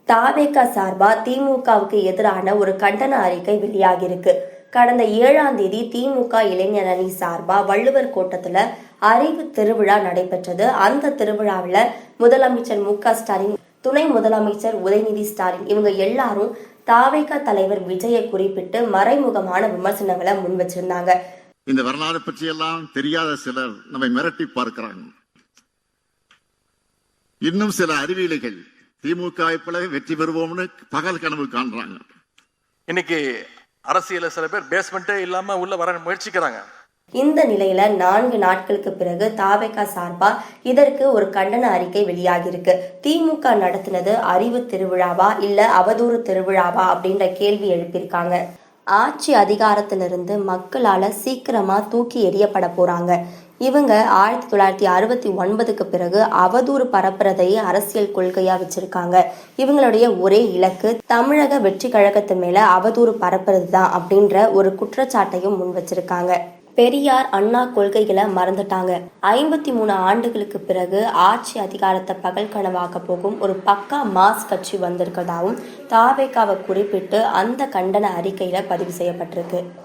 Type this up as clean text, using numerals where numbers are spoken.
தாவேகா சார்பா திமுகவுக்கு எதிரான ஒரு கண்டன அறிக்கை வெளியாகிருக்கு. கடந்த 7ஆம் தேதி திமுக இளைஞர் அணி சார்பா வள்ளுவர் கோட்டத்துல அறிவு திருவிழா நடைபெற்றது. அந்த திருவிழாவில் முதலமைச்சர் மு.க.ஸ்டாலின், துணை முதலமைச்சர் உதயநிதி ஸ்டாலின் இவங்க எல்லாரும் தாவேகா தலைவர் விஜயை குறிப்பிட்டு மறைமுகமான விமர்சனங்களை முன் வச்சிருந்தாங்க. இந்த வரலாறு பற்றி எல்லாம் தெரியாத சிலர் நம்மை மிரட்டி பார்க்கிறாங்க. இன்னும் சில அறிவியலிகள் திமுக வெற்றி பெறுவோம்னு பகல் கனவு காண்றாங்க. இன்னைக்கு அரசியல சில பேர் பேஸ்மெண்டே இல்லாம உள்ள வர முயற்சிக்கிறாங்க. இந்த நிலையில 4 நாட்களுக்கு பிறகு தாவேகா சார்பா இதற்கு ஒரு கண்டன அறிக்கை வெளியாகிருக்கு. திமுக நடத்தினது அறிவு திருவிழாவா இல்ல அவதூறு திருவிழாவா அப்படின்ற கேள்வி எழுப்பியிருக்காங்க. ஆட்சி அதிகாரத்திலிருந்து மக்களால சீக்கிரமா தூக்கி எறியப்பட போறாங்க. இவங்க 1969க்கு பிறகு அவதூறு பரப்புறதையே அரசியல் கொள்கையா வச்சிருக்காங்க. இவங்களுடைய ஒரே இலக்கு தமிழக வெற்றி கழகத்து மேல அவதூறு பரப்புறது தான் அப்படின்ற ஒரு குற்றச்சாட்டையும் முன் வச்சிருக்காங்க. பெரியார் அண்ணா கொள்கைகளை மறந்துட்டாங்க. 53 ஆண்டுகளுக்கு பிறகு ஆட்சி அதிகாரத்தை பகல் கனவாக்க போகும் ஒரு பக்கா மாஸ் கட்சி வந்திருக்கதாகவும் தாவேகாவை குறிப்பிட்டு அந்த கண்டன அறிக்கையில பதிவு செய்யப்பட்டிருக்கு.